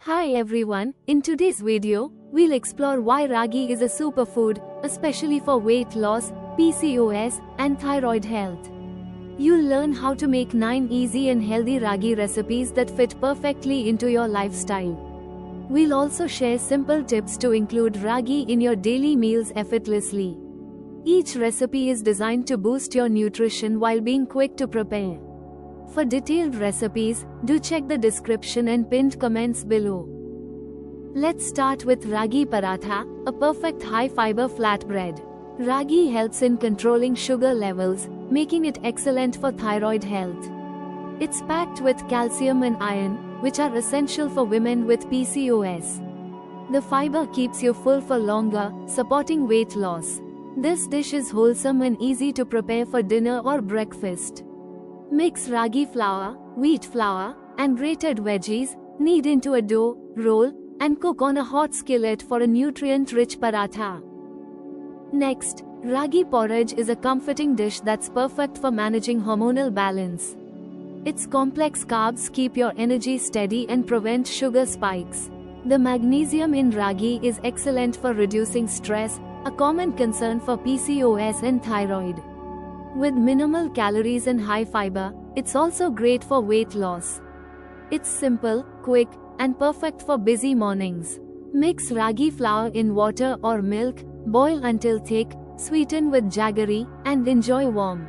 Hi everyone, in today's video, we'll explore why ragi is a superfood, especially for weight loss, PCOS, and thyroid health. You'll learn how to make 9 easy and healthy ragi recipes that fit perfectly into your lifestyle. We'll also share simple tips to include ragi in your daily meals effortlessly. Each recipe is designed to boost your nutrition while being quick to prepare. For detailed recipes, do check the description and pinned comments below. Let's start with ragi paratha, a perfect high-fiber flatbread. Ragi helps in controlling sugar levels, making it excellent for thyroid health. It's packed with calcium and iron, which are essential for women with PCOS. The fiber keeps you full for longer, supporting weight loss. This dish is wholesome and easy to prepare for dinner or breakfast. Mix ragi flour, wheat flour, and grated veggies, knead into a dough, roll, and cook on a hot skillet for a nutrient-rich paratha. Next, ragi porridge is a comforting dish that's perfect for managing hormonal balance. Its complex carbs keep your energy steady and prevent sugar spikes. The magnesium in ragi is excellent for reducing stress, a common concern for PCOS and thyroid. With minimal calories and high fiber, it's also great for weight loss. It's simple, quick, and perfect for busy mornings. Mix ragi flour in water or milk, boil until thick, sweeten with jaggery, and enjoy warm.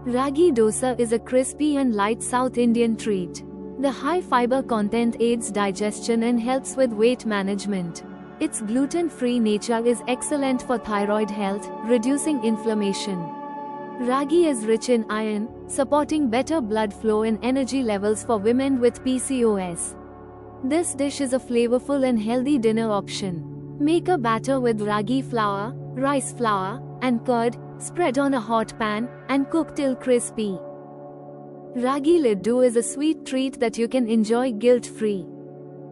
Ragi dosa is a crispy and light South Indian treat. The high fiber content aids digestion and helps with weight management. Its gluten-free nature is excellent for thyroid health, reducing inflammation. Ragi is rich in iron, supporting better blood flow and energy levels for women with PCOS. This dish is a flavorful and healthy dinner option. Make a batter with ragi flour, rice flour, and curd, spread on a hot pan, and cook till crispy. Ragi laddu is a sweet treat that you can enjoy guilt-free.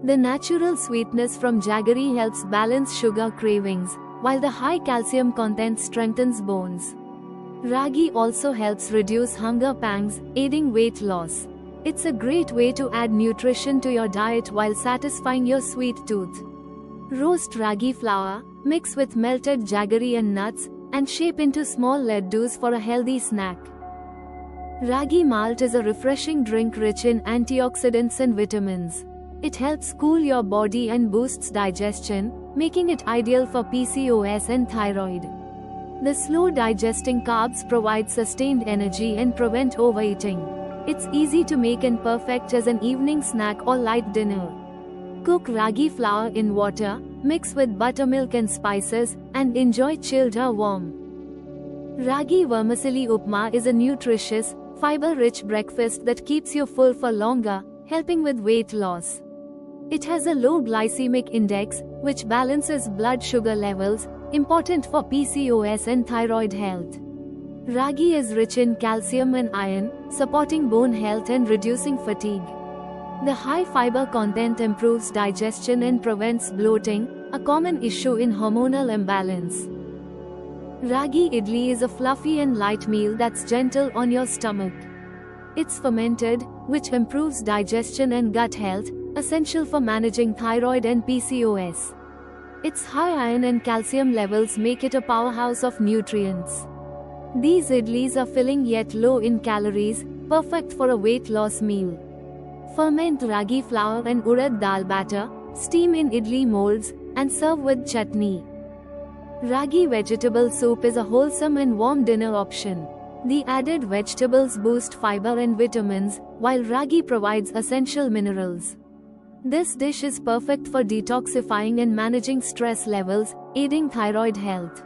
The natural sweetness from jaggery helps balance sugar cravings, while the high calcium content strengthens bones. Ragi also helps reduce hunger pangs, aiding weight loss. It's a great way to add nutrition to your diet while satisfying your sweet tooth. Roast ragi flour, mix with melted jaggery and nuts, and shape into small laddus for a healthy snack. Ragi malt is a refreshing drink rich in antioxidants and vitamins. It helps cool your body and boosts digestion, making it ideal for PCOS and thyroid. The slow-digesting carbs provide sustained energy and prevent overeating. It's easy to make and perfect as an evening snack or light dinner. Cook ragi flour in water, mix with buttermilk and spices, and enjoy chilled or warm. Ragi vermicelli upma is a nutritious, fiber-rich breakfast that keeps you full for longer, helping with weight loss. It has a low glycemic index, which balances blood sugar levels, important for PCOS and thyroid health. Ragi is rich in calcium and iron, supporting bone health and reducing fatigue. The high fiber content improves digestion and prevents bloating, a common issue in hormonal imbalance. Ragi idli is a fluffy and light meal that's gentle on your stomach. It's fermented, which improves digestion and gut health, essential for managing thyroid and PCOS. Its high iron and calcium levels make it a powerhouse of nutrients. These idlis are filling yet low in calories, perfect for a weight loss meal. Ferment ragi flour and urad dal batter, steam in idli molds, and serve with chutney. Ragi vegetable soup is a wholesome and warm dinner option. The added vegetables boost fiber and vitamins, while ragi provides essential minerals. This dish is perfect for detoxifying and managing stress levels, aiding thyroid health.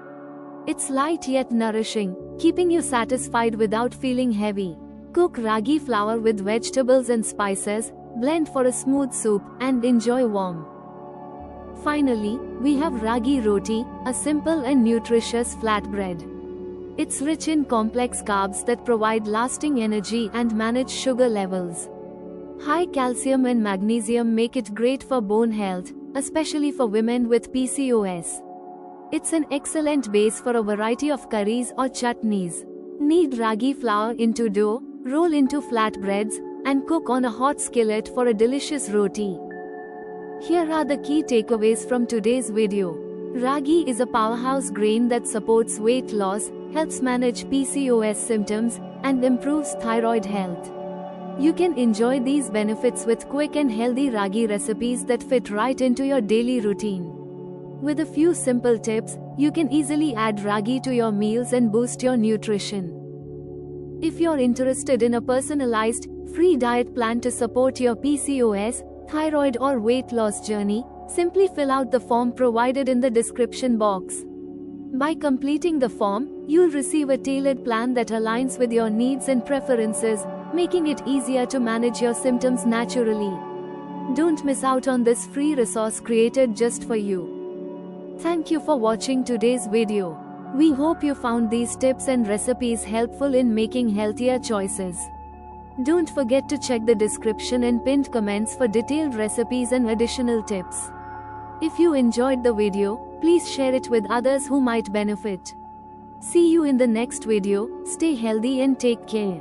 It's light yet nourishing, keeping you satisfied without feeling heavy. Cook ragi flour with vegetables and spices, blend for a smooth soup, and enjoy warm. Finally, we have ragi roti, a simple and nutritious flatbread. It's rich in complex carbs that provide lasting energy and manage sugar levels. High calcium and magnesium make it great for bone health, especially for women with PCOS. It's an excellent base for a variety of curries or chutneys. Knead ragi flour into dough, roll into flatbreads, and cook on a hot skillet for a delicious roti. Here are the key takeaways from today's video. Ragi is a powerhouse grain that supports weight loss, helps manage PCOS symptoms, and improves thyroid health. You can enjoy these benefits with quick and healthy ragi recipes that fit right into your daily routine. With a few simple tips, you can easily add ragi to your meals and boost your nutrition. If you're interested in a personalized, free diet plan to support your PCOS, thyroid or weight loss journey, simply fill out the form provided in the description box. By completing the form, you'll receive a tailored plan that aligns with your needs and preferences, making it easier to manage your symptoms naturally. Don't miss out on this free resource created just for you. Thank you for watching today's video. We hope you found these tips and recipes helpful in making healthier choices. Don't forget to check the description and pinned comments for detailed recipes and additional tips. If you enjoyed the video, please share it with others who might benefit. See you in the next video. Stay healthy and take care.